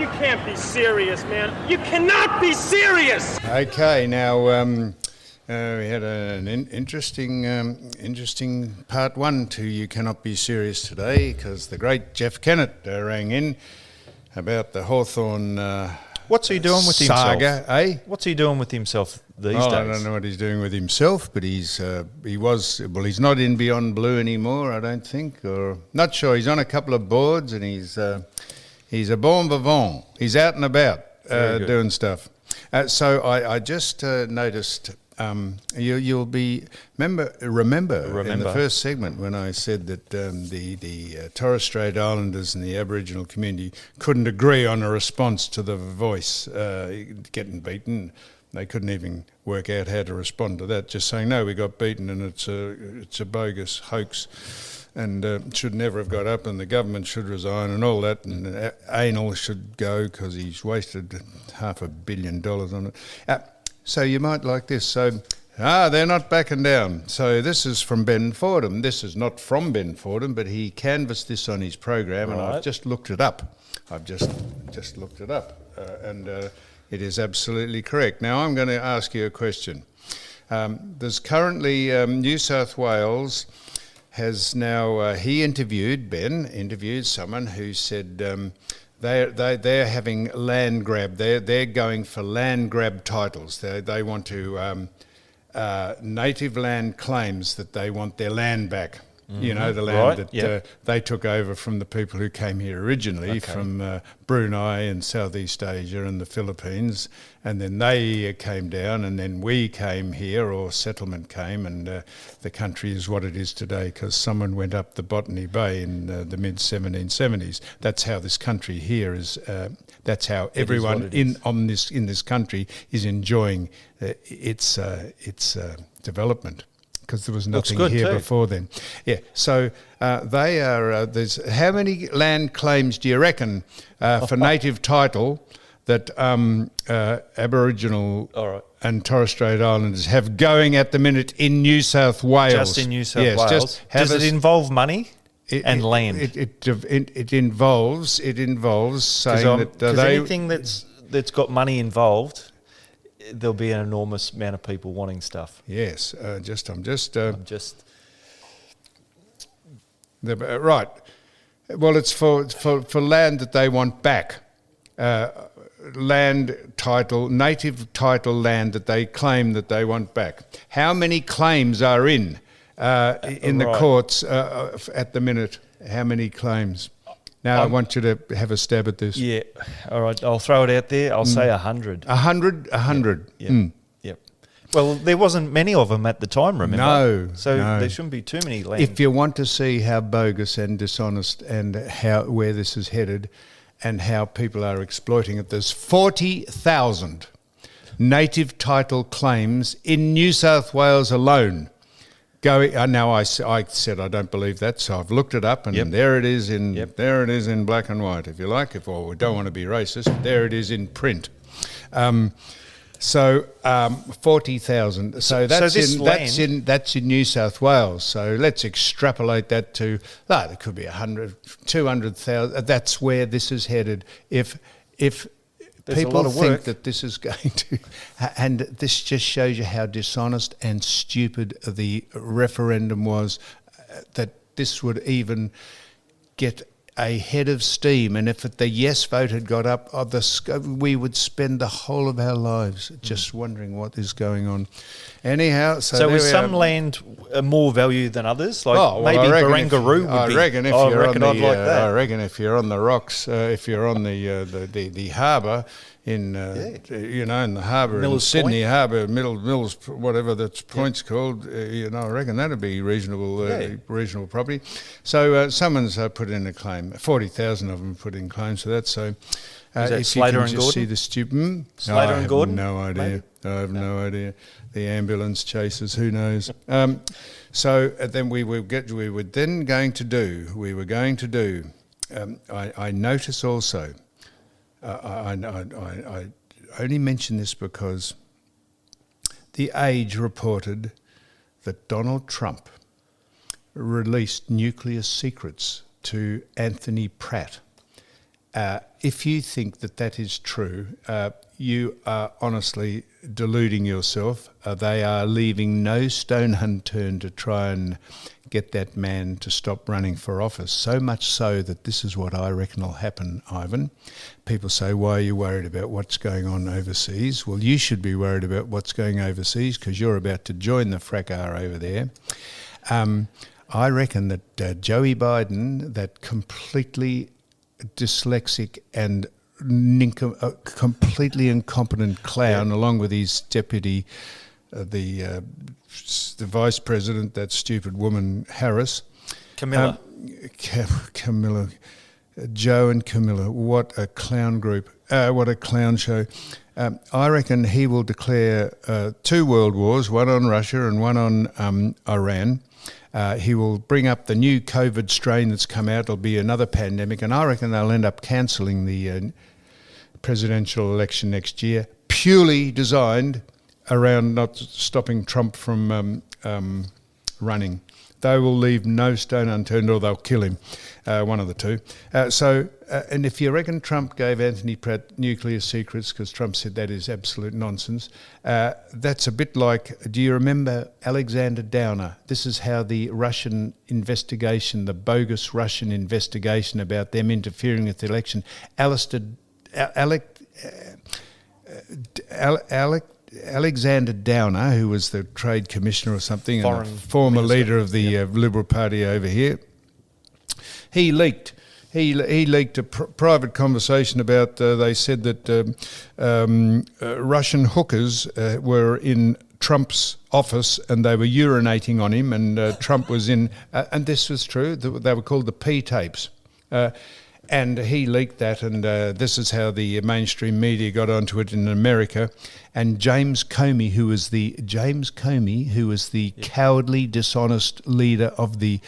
You can't be serious, man. You cannot be serious! Okay, now we had an interesting part one to You Cannot Be Serious today, because the great Jeff Kennett rang in about the Hawthorn What's he doing with saga, himself? eh? What's he doing with himself these days? I don't know what he's doing with himself, but he's not in Beyond Blue anymore, I don't think, or not sure. He's on a couple of boards, and he's a bon vivant. He's out and about doing stuff. So I just noticed. You'll remember in the first segment when I said that the Torres Strait Islanders and the Aboriginal community couldn't agree on a response to the Voice getting beaten. They couldn't even work out how to respond to that, just saying, no, we got beaten and it's a bogus hoax and should never have got up, and the government should resign and all that, and Anal should go because he's wasted $500 million on it. So you might like this. So, they're not backing down. So this is from Ben Fordham. This is not from Ben Fordham, but he canvassed this on his program, and I've just looked it up. I've just looked it up, and it is absolutely correct. Now I'm going to ask you a question. There's currently New South Wales has now he interviewed someone who said. They're having land grab. They're going for land grab titles. They want to native land claims that they want their land back. Mm-hmm. You know, the land that they took over from the people who came here originally from Brunei and Southeast Asia and the Philippines, and then they came down, and then we came here, or settlement came, and the country is what it is today because someone went up the Botany Bay in the mid-1770s. That's how this country here is. That's how everyone in this country is enjoying its development. Because there was nothing here before then. Yeah, so they are. There's how many land claims do you reckon for native title that Aboriginal and Torres Strait Islanders have going at the minute in New South Wales? Just in New South Wales. Does it involve money and land? It involves saying that anything that's got money involved, there'll be an enormous amount of people wanting stuff. Yes, right. Well, it's for land that they want back, land title, native title land that they claim that they want back. How many claims are in the courts at the minute? How many claims? Now, I want you to have a stab at this. Yeah. All right. I'll throw it out there. I'll say 100. 100? Yep. Well, there wasn't many of them at the time, remember? No. So there shouldn't be too many land. If you want to see how bogus and dishonest and where this is headed and how people are exploiting it, there's 40,000 native title claims in New South Wales alone. Now I said I don't believe that, so I've looked it up, and there it is in black and white. If you like, we don't want to be racist, there it is in print. 40,000. So that's in New South Wales. So let's extrapolate that to there could be 100, 200,000. That's where this is headed. If people think that this is going to, and this just shows you how dishonest and stupid the referendum was, that this would even get a head of steam, and if the yes vote had got up, we would spend the whole of our lives just wondering what is going on. Anyhow, so is some land more value than others? Maybe Barangaroo would be. I reckon if you're on the rocks, if you're on the harbour in in the harbour in Sydney Harbour, Mills, whatever that point's called, I reckon that'd be reasonable property. So someone's put in a claim. 40,000 of them put in claims for that. So is that Slater and Gordon? See the stupid Slater and Gordon? No idea. Maybe? I have no idea. The ambulance chasers, who knows? So then we were going to do. I notice also. I only mention this because The Age reported that Donald Trump released nuclear secrets to Anthony Pratt, if you think that is true, you are honestly deluding yourself. They are leaving no stone unturned to try and get that man to stop running for office. So much so that this is what I reckon will happen, Ivan. People say, why are you worried about what's going on overseas? Well, you should be worried about what's going overseas because you're about to join the fracas over there. I reckon that Joey Biden, that completely dyslexic and completely incompetent clown, along with his deputy, the vice president, that stupid woman Harris, Camilla, Camilla, Joe and Camilla. What a clown group! What a clown show! I reckon he will declare 2 world wars, one on Russia and one on Iran. He will bring up the new COVID strain that's come out. It'll be another pandemic, and I reckon they'll end up cancelling the presidential election next year, purely designed around not stopping Trump from running. They will leave no stone unturned, or they'll kill him, one of the two. And if you reckon Trump gave Anthony Pratt nuclear secrets, because Trump said that is absolute nonsense, that's a bit like, do you remember Alexander Downer? This is how the Russian investigation, the bogus Russian investigation about them interfering with the election, Alexander Downer, who was the trade commissioner or something, and a former leader of the Liberal Party over here, he leaked a private conversation about. They said that Russian hookers were in Trump's office and they were urinating on him, and Trump was in. And this was true. They were called the P tapes. And he leaked that, and this is how the mainstream media got onto it in America. And James Comey, who was the cowardly, dishonest leader of the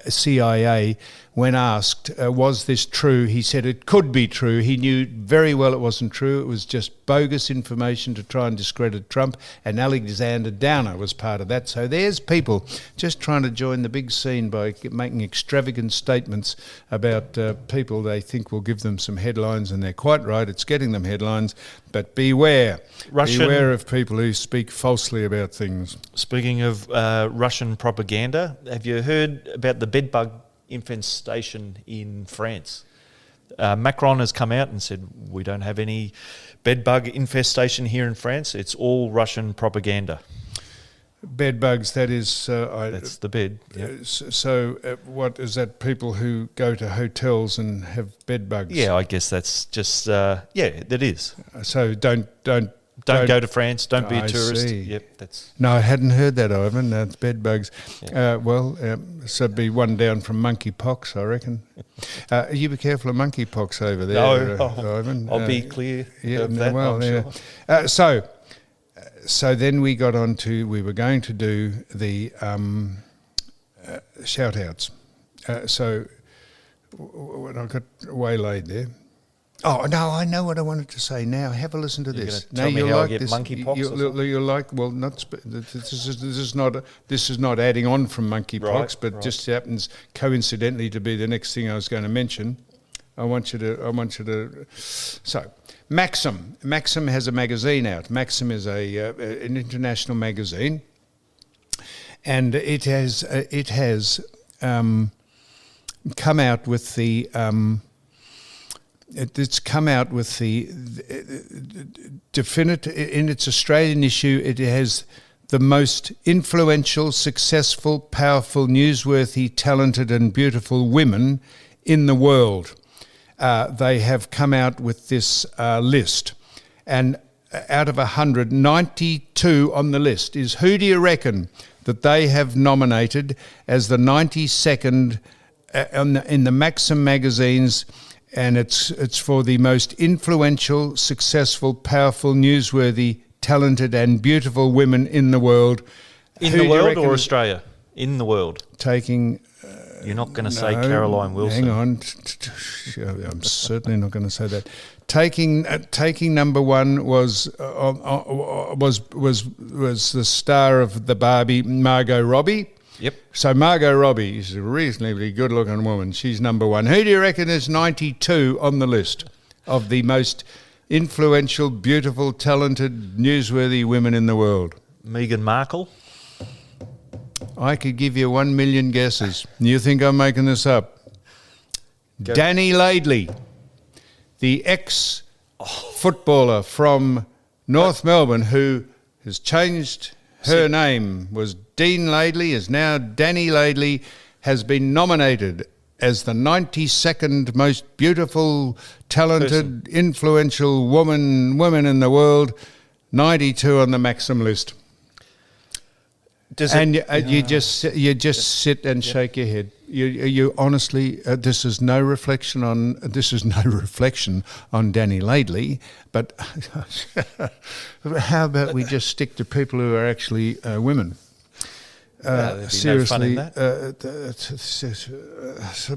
CIA, when asked, was this true, he said it could be true. He knew very well it wasn't true. It was just bogus information to try and discredit Trump, and Alexander Downer was part of that. So there's people just trying to join the big scene by making extravagant statements about people they think will give them some headlines, and they're quite right, it's getting them headlines, but beware. Beware of people who speak falsely about things. Speaking of Russian propaganda, have you heard about the bedbug infestation in France? Macron has come out and said, we don't have any bedbug infestation here in France. It's all Russian propaganda. Bed bugs, that is... that's the bed. Yep. So what is that, people who go to hotels and have bed bugs? Yeah, I guess that's just... that is. So don't go to France. Don't be a I tourist. See. Yep, that's... No, I hadn't heard that, Ivan. That's bed bugs. Yeah. So it'd be one down from monkeypox, I reckon. You be careful of monkeypox over there, Ivan. I'll be clear of that, I'm sure. So then we got on to, we were going to do the shout-outs. So when I got waylaid there. Oh, no, I know what I wanted to say now. Have a listen to this. Tell me how I get monkeypox? You're like, well, this is not adding on from monkeypox, but just happens coincidentally to be the next thing I was going to mention. I want you to. So, Maxim has a magazine out. Maxim is an international magazine, and it has come out with the. It's come out with the definite in its Australian issue. It has the most influential, successful, powerful, newsworthy, talented, and beautiful women in the world. They have come out with this list, and out of 100, 92 on the list is who do you reckon that they have nominated as the 92nd in the Maxim magazines, and it's for the most influential, successful, powerful, newsworthy, talented, and beautiful women in the world. In the world or Australia? In the world. Taking. You're not going to say Caroline Wilson. Hang on, I'm certainly not going to say that. Taking number one was the star of the Barbie, Margot Robbie. Yep. So Margot Robbie is a reasonably good-looking woman. She's number one. Who do you reckon is 92 on the list of the most influential, beautiful, talented, newsworthy women in the world? Meghan Markle. I could give you 1 million guesses. You think I'm making this up? Go. Danny Laidley, the ex-footballer from North Melbourne who has changed her name, was Dean Laidley, is now Danny Laidley, has been nominated as the 92nd most beautiful, talented, influential woman in the world, 92 on the Maxim list. You just sit and shake your head. You honestly, this is no reflection on Danny Laidley, but how about we just stick to people who are actually women? Seriously, so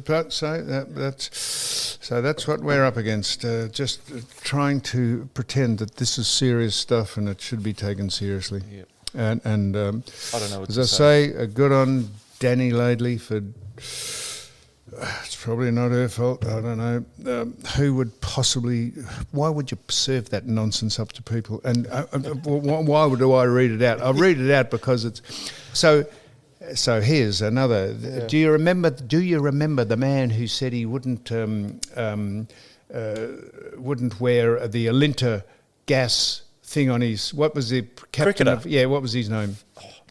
that's what we're up against. Just trying to pretend that this is serious stuff and it should be taken seriously. Yep. And I don't know what as to I say, good on Danny Laidley for. It's probably not her fault. I don't know. Who would possibly? Why would you serve that nonsense up to people? And why do I read it out? I read it out because it's so. So here's another. Yeah. Do you remember the man who said he wouldn't wear the Alinta gas thing on his? What was the captain of? Yeah, what was his name?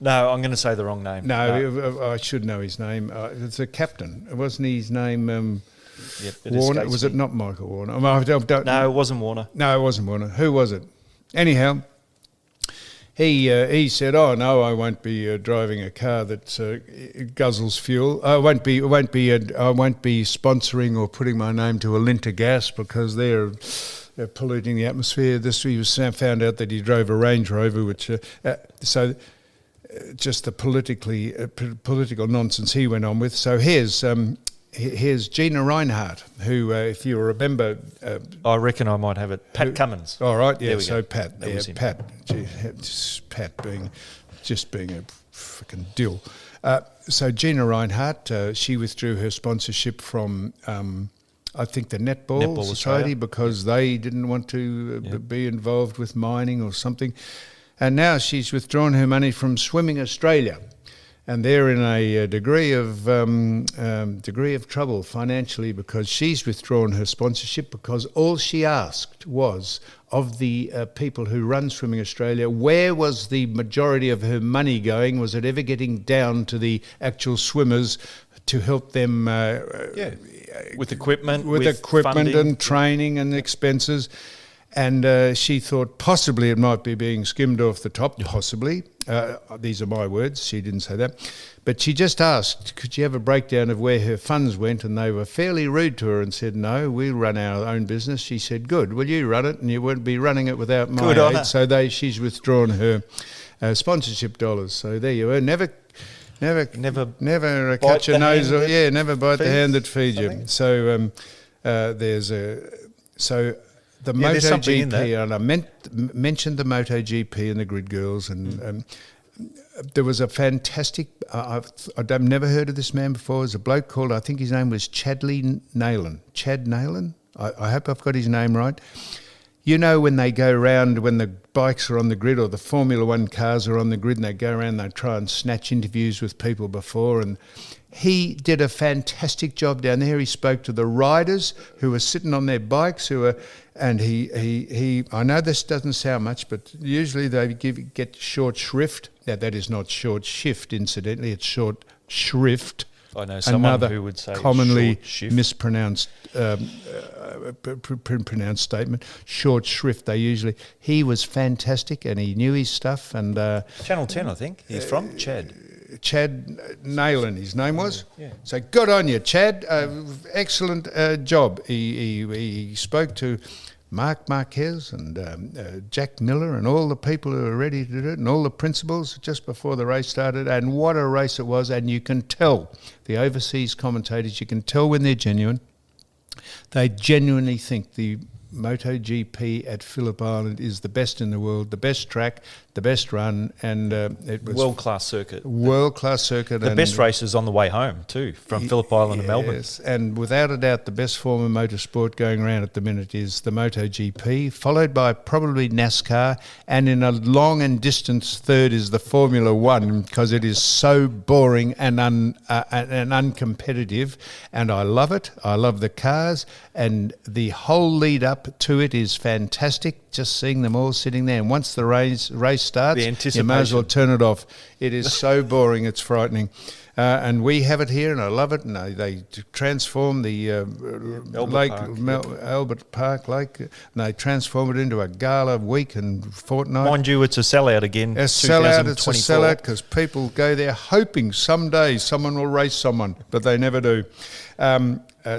No, I'm going to say the wrong name. No. I should know his name. It's a captain. Wasn't his name Warner? Was it not Michael Warner? No, it wasn't Warner. No, it wasn't Warner. Who was it? Anyhow, he said, "Oh no, I won't be driving a car that guzzles fuel. I won't be sponsoring or putting my name to Alinta Gas because they're polluting the atmosphere." He was found out that he drove a Range Rover, which just the political nonsense he went on with. So here's Gina Reinhardt, who, if you remember, I reckon I might have it. Pat Cummins. All right, yeah. So go. Pat, Pat, Pat being a freaking dill. So Gina Reinhardt, she withdrew her sponsorship from. I think the Netball Society because they didn't want to be involved with mining or something. And now she's withdrawn her money from Swimming Australia. And they're in a degree of trouble financially because she's withdrawn her sponsorship because all she asked was of the people who run Swimming Australia, where was the majority of her money going? Was it ever getting down to the actual swimmers to help them with equipment, funding, and training and expenses? And she thought possibly it might be being skimmed off the top, possibly. These are my words, she didn't say that. But she just asked, could she have a breakdown of where her funds went? And they were fairly rude to her and said, no, we'll run our own business. She said, good, well, you run it and you won't be running it without my aid. So she's withdrawn her sponsorship dollars. So there you are. Never catch your nose, never bite the hand that feeds you. So the MotoGP, and I mentioned the MotoGP and the Grid Girls, and there was a fantastic. I've never heard of this man before. There's a bloke called, I think his name was Chad Naylan. I hope I've got his name right. You know, when they go around, when the bikes are on the grid or the Formula One cars are on the grid, and they go around, they try and snatch interviews with people before, and he did a fantastic job down there. He spoke to the riders who were sitting on their bikes, and he. I know this doesn't sound much, but usually they get short shrift. Now, that is not short shift, incidentally. It's short shrift. I know someone who would say commonly short shift. mispronounced pronounced statement. Short shrift. He was fantastic, and he knew his stuff. And Channel 10, I think he's from Chad Naylan, his name was. Yeah. So good on you, Chad. Excellent job. He spoke to Mark Marquez and Jack Miller and all the people who were ready to do it and all the principals just before the race started. And what a race it was. And you can tell, the overseas commentators, you can tell when they're genuine. They genuinely think the MotoGP at Phillip Island is the best in the world, the best track, the best run, and it was World-class circuit. World-class circuit. The best races on the way home too, from Phillip Island to Melbourne. Yes, and without a doubt, the best form of motorsport going around at the minute is the MotoGP, followed by probably NASCAR, and in a long and distance third is the Formula One, because it is so boring and uncompetitive, and I love it. I love the cars, and the whole lead up to it is fantastic, just seeing them all sitting there. And once the race starts, you may as well turn it off. It is so boring, it's frightening. And we have it here, and I love it. And they transform the Albert Park Lake, and they transform it into a gala week and fortnight. Mind you, it's a sellout again. It's a sellout because people go there hoping someday someone will race someone, but they never do.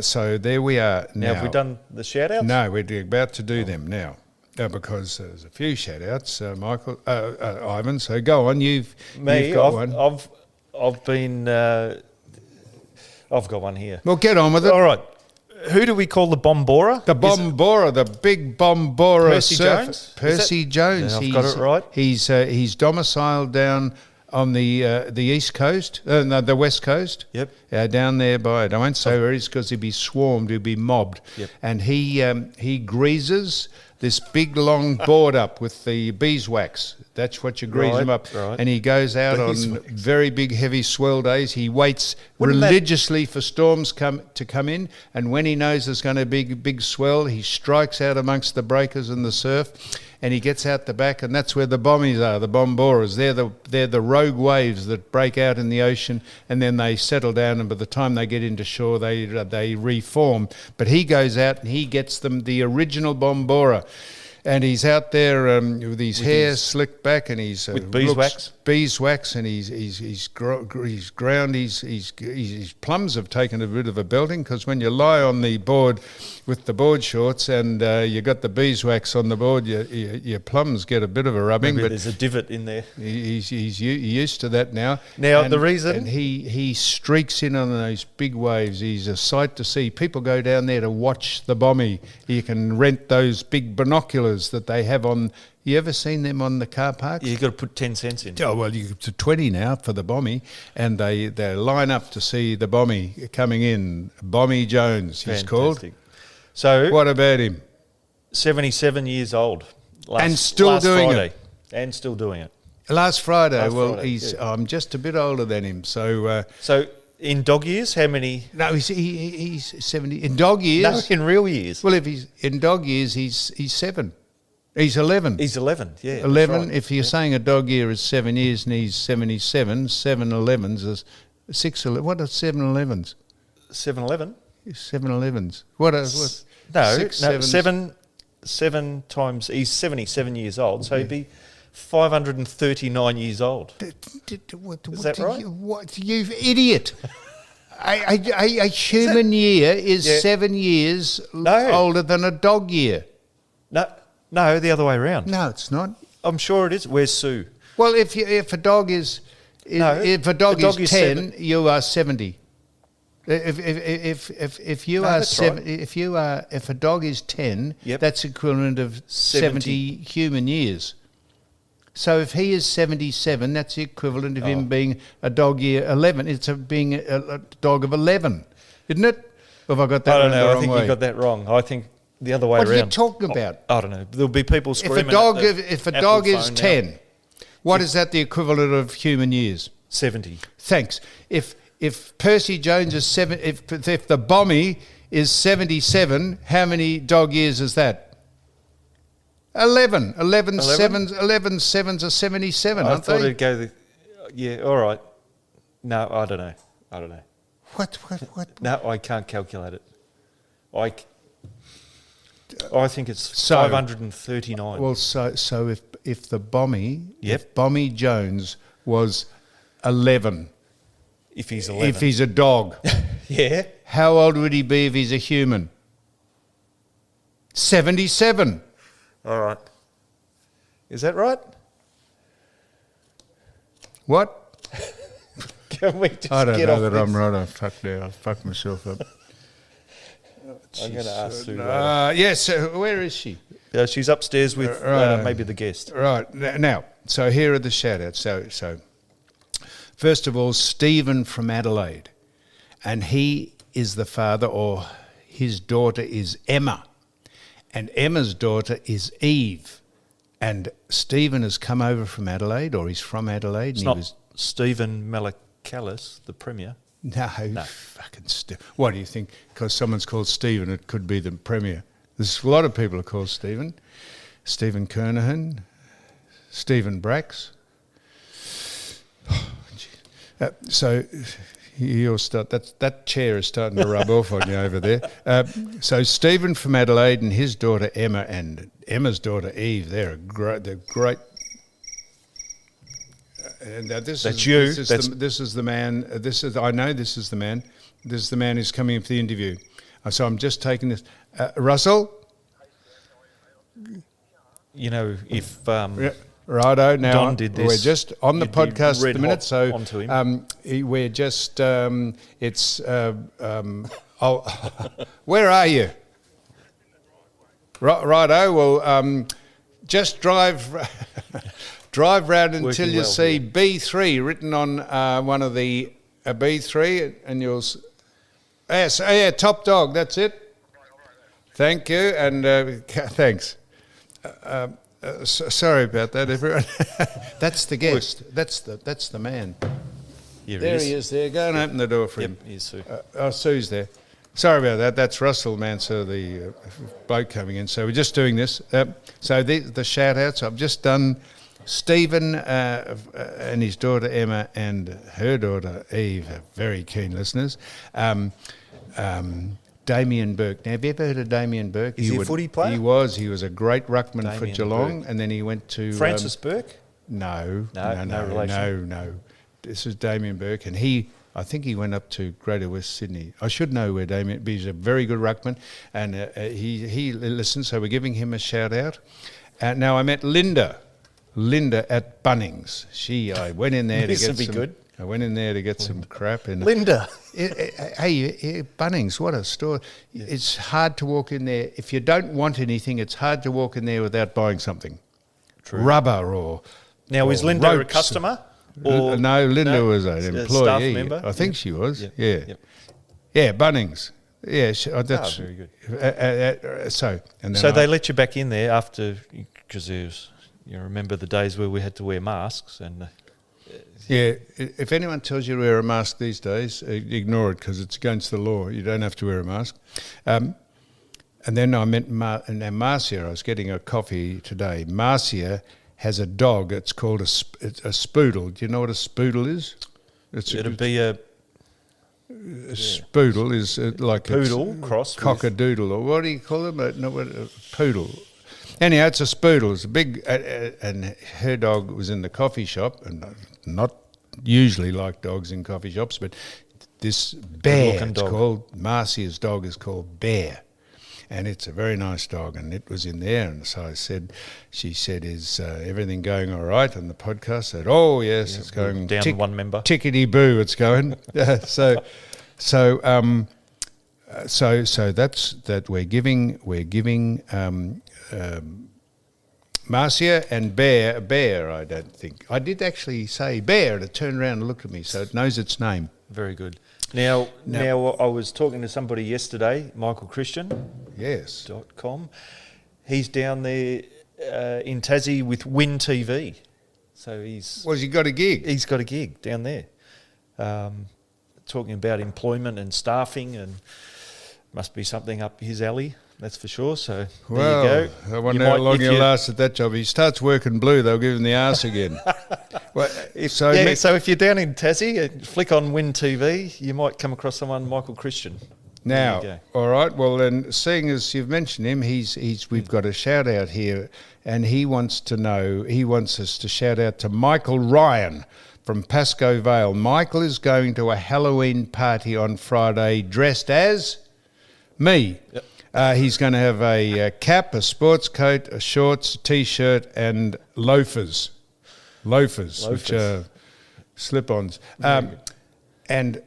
So there we are now. Have we done the shout-outs? No, we're about to do them now. Because there's a few shout-outs, Michael, Ivan. So go on, you've got one. I've got one here. Well, get on with it. All right. Who do we call the Bombora? The Bombora, the big Bombora. Percy Jones? Percy Jones. Yeah, I've got it right. He's domiciled down on the East Coast, the West Coast. Yep. Down there by, I won't say where he is because he'd be swarmed, he'd be mobbed. Yep. And he greases this big long board up with the beeswax. That's what you grease him up. Right. And he goes out on very big, heavy swell days. He waits religiously for storms to come in. And when he knows there's going to be a big swell, he strikes out amongst the breakers and the surf. And he gets out the back, and that's where the bombies are, the bomboras. They're the rogue waves that break out in the ocean, and then they settle down, and by the time they get into shore, they reform. But he goes out and he gets them the original bombora. And he's out there with his hair slicked back, and he's with beeswax, and he's ground his plums have taken a bit of a belting, because when you lie on the board with the board shorts and you got the beeswax on the board, your plums get a bit of a rubbing. Maybe but there's a divot in there. He's used to that now. The reason, and he streaks in on those big waves. He's a sight to see. People go down there to watch the Bomby. You can rent those big binoculars that they have on. You ever seen them on the car parks? You've got to put 10 cents in. Oh, well, you to 20 now for the Bomby, and they line up to see the Bomby coming in. Bomby Jones, he's called. So what about him? 77 years old. And still doing it. And still doing it. Last Friday. I'm just a bit older than him. So in dog years, how many? No, he's 70. In dog years? No, in real years. Well, if he's in dog years, he's 7. He's 11. He's 11, yeah. 11. Right. If you're saying a dog year is 7 years and he's 77, 7 11s is 6. What are 7 11s? 7-11? 7 11s. What? No, 6, 7 times. He's 77 years old, so he'd be 539 years old. Is that right? You idiot! A human year is 7 years older than a dog year. No, the other way around. No, it's not. I'm sure it is. Where's Sue? Well, if a dog is 10, 7. You are 70. If a dog is 10, that's equivalent of 70 human years. So if he is 77, that's the equivalent of him being a dog year 11. It's being a dog of 11, isn't it? Or have I got that wrong? I don't know. I think you got that wrong. I think the other way around. What are you talking about? I don't know. There'll be people screaming. If a dog is 10, what is that the equivalent of human years? 70. Thanks. If Percy Jones is 7, if the Bomby is 77, how many dog years is that? 11. 11 sevens are 77, aren't they? I thought it'd go all right. No, I don't know. What? No, I can't calculate it. I think it's 539. Well, so if the Bomby, if Bomby Jones was 11, if he's 11, if he's a dog, yeah, how old would he be if he's a human? 77. All right. Is that right? What? Can we just I don't get know off that this? I'm right. I fucked myself up. I'm going to ask Sue later. Yes, where is she? She's upstairs with maybe the guest. Right. Now, so here are the shout-outs. So first of all, Stephen from Adelaide. And he is the father, or his daughter is Emma. And Emma's daughter is Eve. And Stephen has come over from Adelaide, or he's from Adelaide. It's not Stephen Malakalis, the Premier. No. Fucking what do you think? Because someone's called Stephen, it could be the Premier. There's a lot of people are called Stephen. Stephen Kernahan, Stephen Brax. So you'll start. That chair is starting to rub off on you over there. So Stephen from Adelaide and his daughter Emma and Emma's daughter Eve. They're great. And this is the man. I know this is the man. This is the man who's coming in for the interview. So I'm just taking this. Russell? You know, if righto, now Don did this, we're just on the podcast at the minute. So onto him. we're just, where are you? Righto, well, just drive round until you see B3 written on one of the B3 and you'll... top dog, that's it. Thank you, and thanks. Sorry about that, everyone. That's the guest. That's the man. There he is. There, go and open the door for him. Here's Sue. Sue's there. Sorry about that. That's Russell Manser, the bloke coming in. So we're just doing this. So the shout-outs, I've just done Stephen and his daughter Emma and her daughter Eve are very keen listeners. Damien Burke. Now, have you ever heard of Damien Burke? Is he a footy player? He was. He was a great ruckman for Geelong, Burke. And then he went to... Francis Burke? No relation? No. This is Damien Burke, and I think he went up to Greater West Sydney. I should know where Damien... But he's a very good ruckman, and he listens, so we're giving him a shout-out. Now, I met Linda at Bunnings. I went in there to get some... good. I went in there to get some crap. And Linda. Hey, Bunnings, what a store. Yeah. It's hard to walk in there. If you don't want anything, it's hard to walk in there without buying something. True. Rubber or... Now, is Linda ropes. A customer? Or no, Linda was an employee. Staff member? I think she was, Yep. Yeah. Yep. Yeah, Bunnings. Yeah, that's... very good. So they let you back in there after... Because there's... You remember the days where we had to wear masks and... Yeah, if anyone tells you to wear a mask these days, ignore it because it's against the law. You don't have to wear a mask. And then I met Marcia. I was getting a coffee today. Marcia has a dog. It's called a spoodle. Do you know what a spoodle is? It'd be a spoodle is like a poodle cross cockadoodle, or what do you call them? A poodle. Anyhow, it's a spoodle. It's a big, and her dog was in the coffee shop, and not usually like dogs in coffee shops, but this Bear, it's called, Marcia's dog is called Bear, and it's a very nice dog, and it was in there, and so she said, is everything going all right? And the podcast said, oh, yes, it's going down one member. Tickety-boo, it's going. So that's that we're giving Marcia and Bear, I don't think. I did actually say Bear, and it turned around and looked at me, so it knows its name. Very good. Now I was talking to somebody yesterday, Michael Christian. Yes. .com. He's down there in Tassie with Win TV. So he's... Well, he got a gig? He's got a gig down there. Talking about employment and staffing, and must be something up his alley. That's for sure. So there you go. I wonder how long he'll last at that job. He starts working blue, they'll give him the arse again. So if you're down in Tassie, flick on Win TV, you might come across someone, Michael Christian. Now, all right. Well, then, seeing as you've mentioned him, we've got a shout out here, and he wants us to shout out to Michael Ryan from Pascoe Vale. Michael is going to a Halloween party on Friday, dressed as me. Yep. He's going to have a cap, a sports coat, a shorts, a T-shirt, and loafers, which are slip-ons. And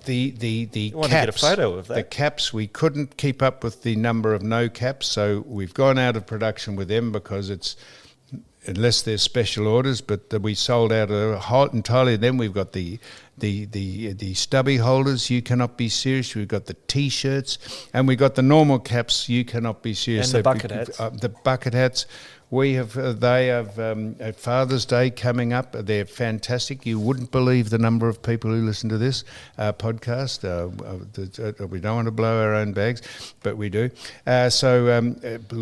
the want caps, to get a photo of that. The caps, we couldn't keep up with the number of no caps, so we've gone out of production with them because it's, unless there's special orders, but we sold out entirely. Then we've got the stubby holders, you cannot be serious. We've got the T-shirts, and we've got the normal caps, you cannot be serious. And the bucket hats. The bucket hats. We have, they have at Father's Day coming up. They're fantastic. You wouldn't believe the number of people who listen to this podcast. We don't want to blow our own bags, but we do. I see a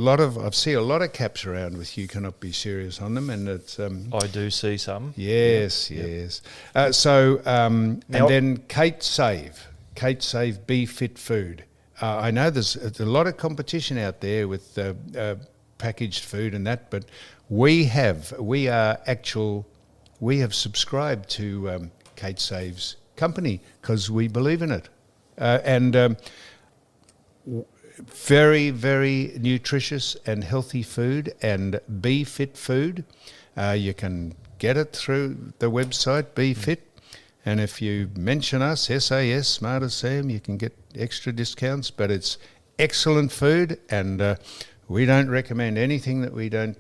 lot of caps around with "You Cannot Be Serious" on them, and it's. I do see some. Yes, yes. And then Kate Save Be Fit Food. I know there's a lot of competition out there with packaged food and that, but we have subscribed to Kate Save's company because we believe in it, and very, very nutritious and healthy food and Be Fit food. You can get it through the website Be Fit, and if you mention us, SAS Smart as Sam, you can get extra discounts. But it's excellent food, and we don't recommend anything that we don't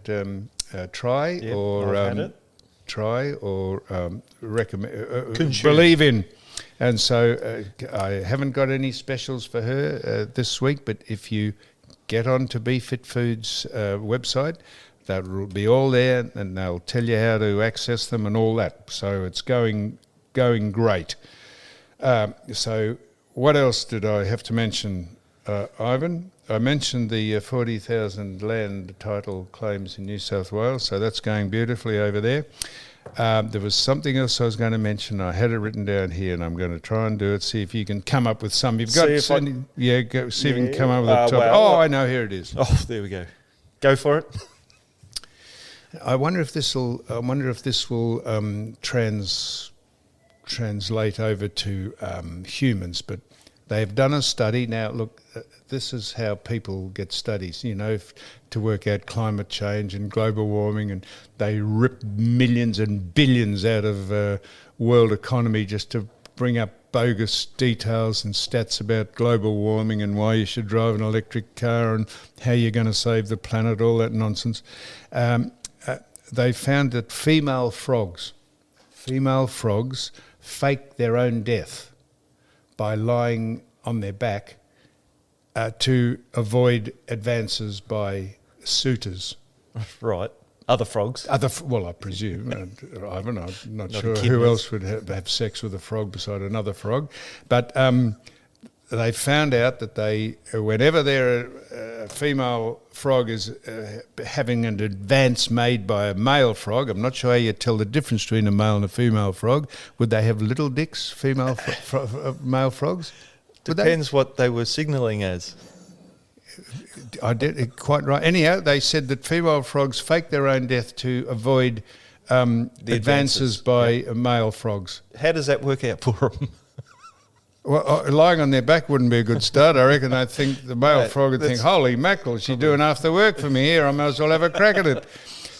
try or recommend, believe in. And so I haven't got any specials for her this week, but if you get on to Be Fit Foods website, that will be all there, and they'll tell you how to access them and all that. So it's going great. So what else did I have to mention, Ivan? I mentioned the 40,000 land title claims in New South Wales, so that's going beautifully over there. There was something else I was going to mention. I had it written down here, and I'm going to try and do it. See if you can come up with some. You've got see if you can come up with a topic. I know. Here it is. Oh, there we go. Go for it. I wonder if this will. Translate over to humans, but they've done a study. Now, look, this is how people get studies, to work out climate change and global warming, and they rip millions and billions out of world economy just to bring up bogus details and stats about global warming and why you should drive an electric car and how you're going to save the planet, all that nonsense. They found that female frogs fake their own death by lying on their back to avoid advances by suitors. Right. Other frogs. I presume. Ivan, I'm not sure who else would have sex with a frog beside another frog. But they found out that whenever a female frog is having an advance made by a male frog, I'm not sure how you tell the difference between a male and a female frog. Would they have little dicks, male frogs? Depends what they were signalling as. I did quite right. Anyhow, they said that female frogs fake their own death to avoid the advances by male frogs. How does that work out for them? Well, lying on their back wouldn't be a good start. I reckon I think the male frog would think, holy mackerel, she's doing half the work for me here. I might as well have a crack at it.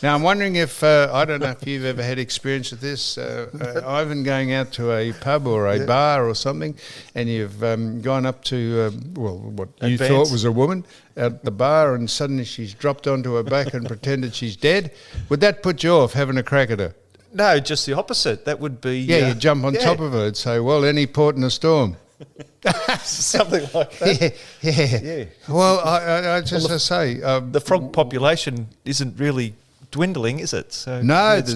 Now, I'm wondering if, I don't know if you've ever had experience with this, Ivan, going out to a pub or a bar or something, and you've gone up to, what you thought was a woman at the bar, and suddenly she's dropped onto her back and pretended she's dead. Would that put you off having a crack at her? No, just the opposite. That would be... Yeah, you jump on top of her and say, well, any port in a storm. Something like that. Yeah. Well, I say... the frog population isn't really dwindling, is it? So no, if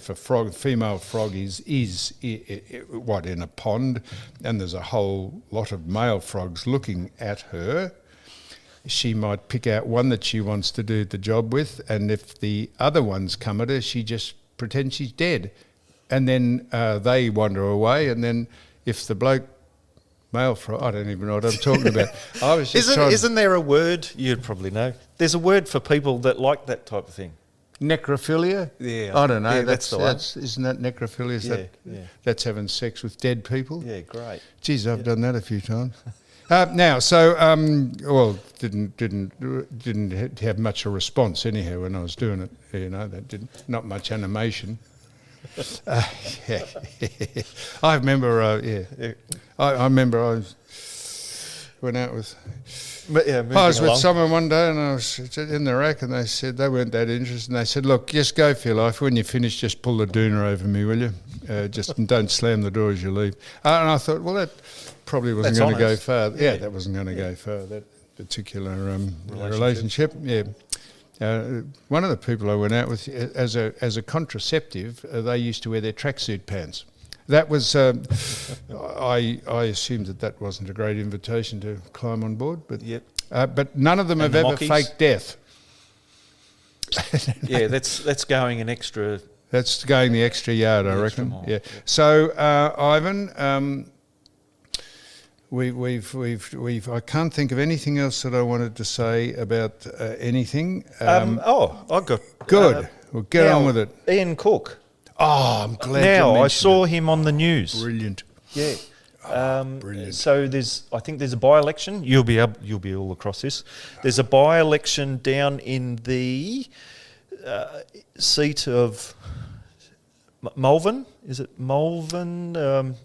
a female frog is in a pond, and there's a whole lot of male frogs looking at her, she might pick out one that she wants to do the job with, and if the other ones come at her, she just pretends she's dead, and then they wander away, and then if the bloke male frog, I don't even know what I'm talking about. I was just isn't there a word, you'd probably know, there's a word for people that like that type of thing? Necrophilia? Yeah. I don't know. Yeah, that's the one. Isn't that necrophilia? That's having sex with dead people? Yeah, great. Geez, I've done that a few times. Didn't have much a response anyhow when I was doing it. That not much animation. Yeah. I remember, I remember went out with... But yeah, I was with along. someone one day and I was in the rack and they said they weren't that interested and they said, look, just go for your life. When you finish, just pull the doona over me, will you? Just don't slam the door as you leave. And I thought, well, that probably wasn't going to go far. Yeah, that wasn't going to go far, that particular relationship. Yeah. One of the people I went out with, as a contraceptive, they used to wear their tracksuit pants. That was, I assumed that wasn't a great invitation to climb on board, but but none of them have ever faked death. Yeah, that's going an extra. That's going the extra yard, I reckon. Yeah. So, Ivan, we've. I can't think of anything else that I wanted to say about anything. I got good. We'll get on with it. Ian Cook. Oh, I'm glad. Now I saw him on the news. Brilliant. Yeah. Brilliant. So I think there's a by-election. You'll be all across this. There's a by-election down in the seat of Malvern. Is it Malvern? There'll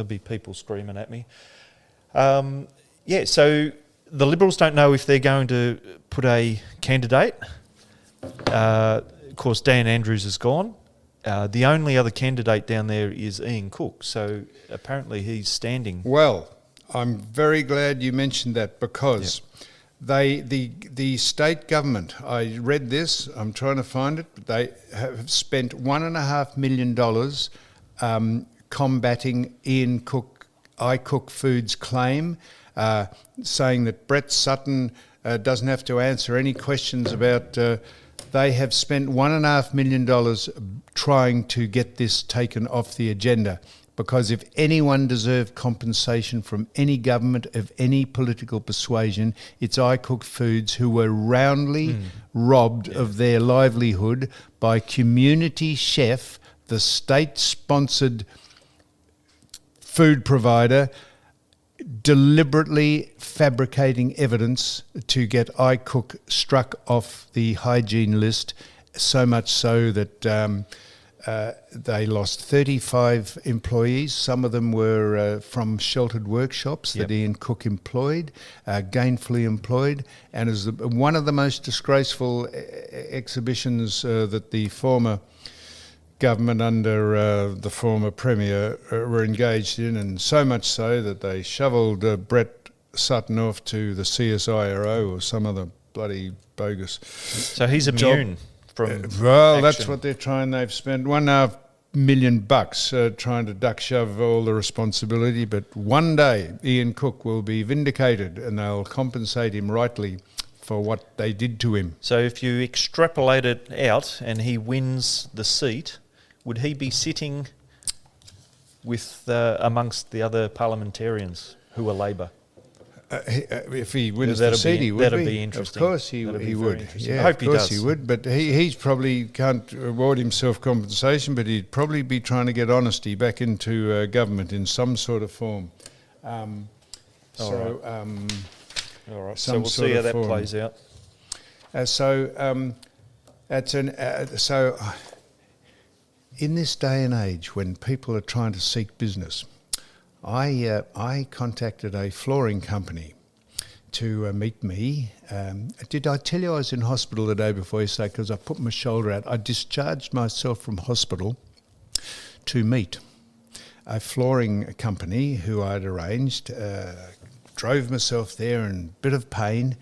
be people screaming at me. So the Liberals don't know if they're going to put a candidate. Of course, Dan Andrews is gone. The only other candidate down there is Ian Cook, so apparently he's standing. Well, I'm very glad you mentioned that because the state government, I read this, I'm trying to find it, but they have spent $1.5 million combating Ian Cook, iCook Foods' claim, saying that Brett Sutton doesn't have to answer any questions about... They have spent $1.5 million trying to get this taken off the agenda, because if anyone deserved compensation from any government of any political persuasion, it's iCook Foods, who were roundly robbed of their livelihood by Community Chef, the state-sponsored food provider, deliberately fabricating evidence to get iCook struck off the hygiene list, so much so that they lost 35 employees. Some of them were from sheltered workshops that Ian Cook employed, gainfully employed, and as one of the most disgraceful exhibitions that the former government under the former Premier were engaged in, and so much so that they shoveled Brett Sutton off to the CSIRO or some other bloody bogus. So he's immune from well, action. that's what they're trying. They've spent $1.5 million trying to duck shove all the responsibility, but one day Ian Cook will be vindicated and they'll compensate him rightly for what they did to him. So if you extrapolate it out and he wins the seat, would he be sitting with amongst the other parliamentarians who are Labor? If he wins the seat, he would. That'd be interesting. Of course, he would. Yeah, I hope he does. Of course, he would. But he's probably can't award himself compensation, but he'd probably be trying to get honesty back into government in some sort of form. All right. So we'll sort see how of that form. plays out. In this day and age, when people are trying to seek business, I contacted a flooring company to meet me. Did I tell you I was in hospital the day before yesterday because I put my shoulder out? I discharged myself from hospital to meet a flooring company who I'd arranged, drove myself there in a bit of pain,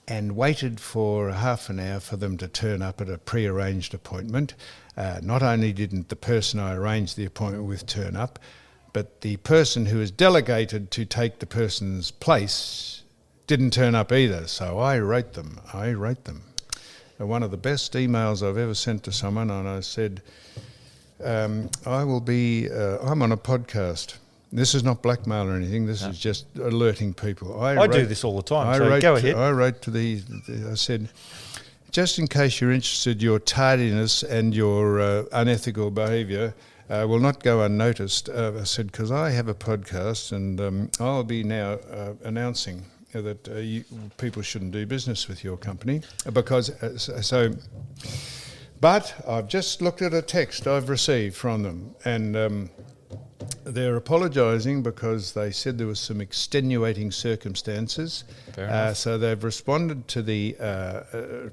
and waited for half an hour for them to turn up at a pre-arranged appointment. Not only didn't the person I arranged the appointment with turn up, but the person who was delegated to take the person's place didn't turn up either. So I wrote them. One of the best emails I've ever sent to someone, and I said, I'm on a podcast. This is not blackmail or anything. This is just alerting people. I do this all the time, so go ahead. I wrote to I said, just in case you're interested, your tardiness and your unethical behaviour will not go unnoticed. I said, because I have a podcast and I'll be now announcing that people shouldn't do business with your company because But I've just looked at a text I've received from them, and they're apologising because they said there was some extenuating circumstances. Fair enough. So they've responded to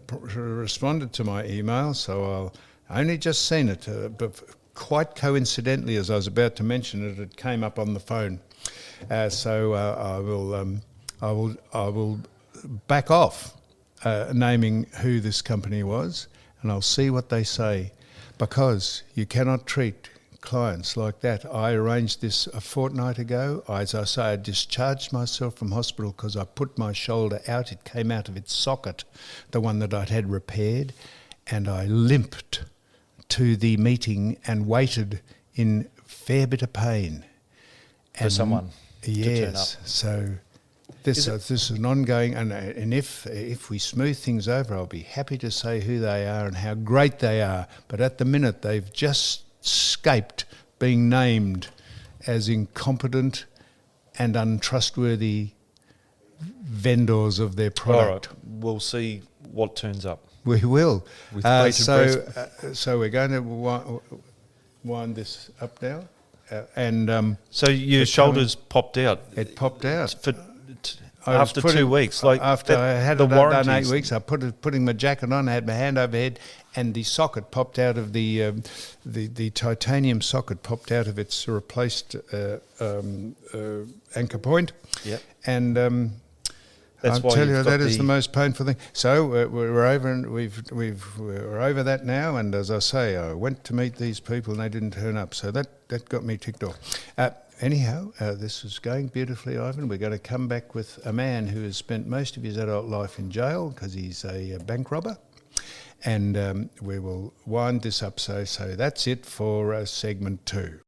responded to my email. So I only just seen it, but quite coincidentally, as I was about to mention it, it came up on the phone. So I will back off naming who this company was, and I'll see what they say, because you cannot treat clients like that. I arranged this a fortnight ago. As I say, I discharged myself from hospital because I put my shoulder out. It came out of its socket, the one that I'd had repaired, and I limped to the meeting and waited in fair bit of pain. For someone to turn up. Yes, so this is an ongoing, and if we smooth things over, I'll be happy to say who they are and how great they are. But at the minute, they've just escaped being named as incompetent and untrustworthy vendors of their product. All right, we'll see what turns up. We will. With bated So we're going to wind this up now. So your shoulders popped out. It popped out. After 2 weeks, like after I had the it done warranties. 8 weeks, I putting my jacket on. I had my hand overhead, and the socket popped out of the titanium socket popped out of its replaced anchor point. Yep. And That's I'll why tell you've you got that is the most painful thing. So we're over, and we're over that now. And as I say, I went to meet these people, and they didn't turn up. So that got me ticked off. Anyhow, this is going beautifully, Ivan. We're going to come back with a man who has spent most of his adult life in jail because he's a bank robber. And we will wind this up. So that's it for segment 2.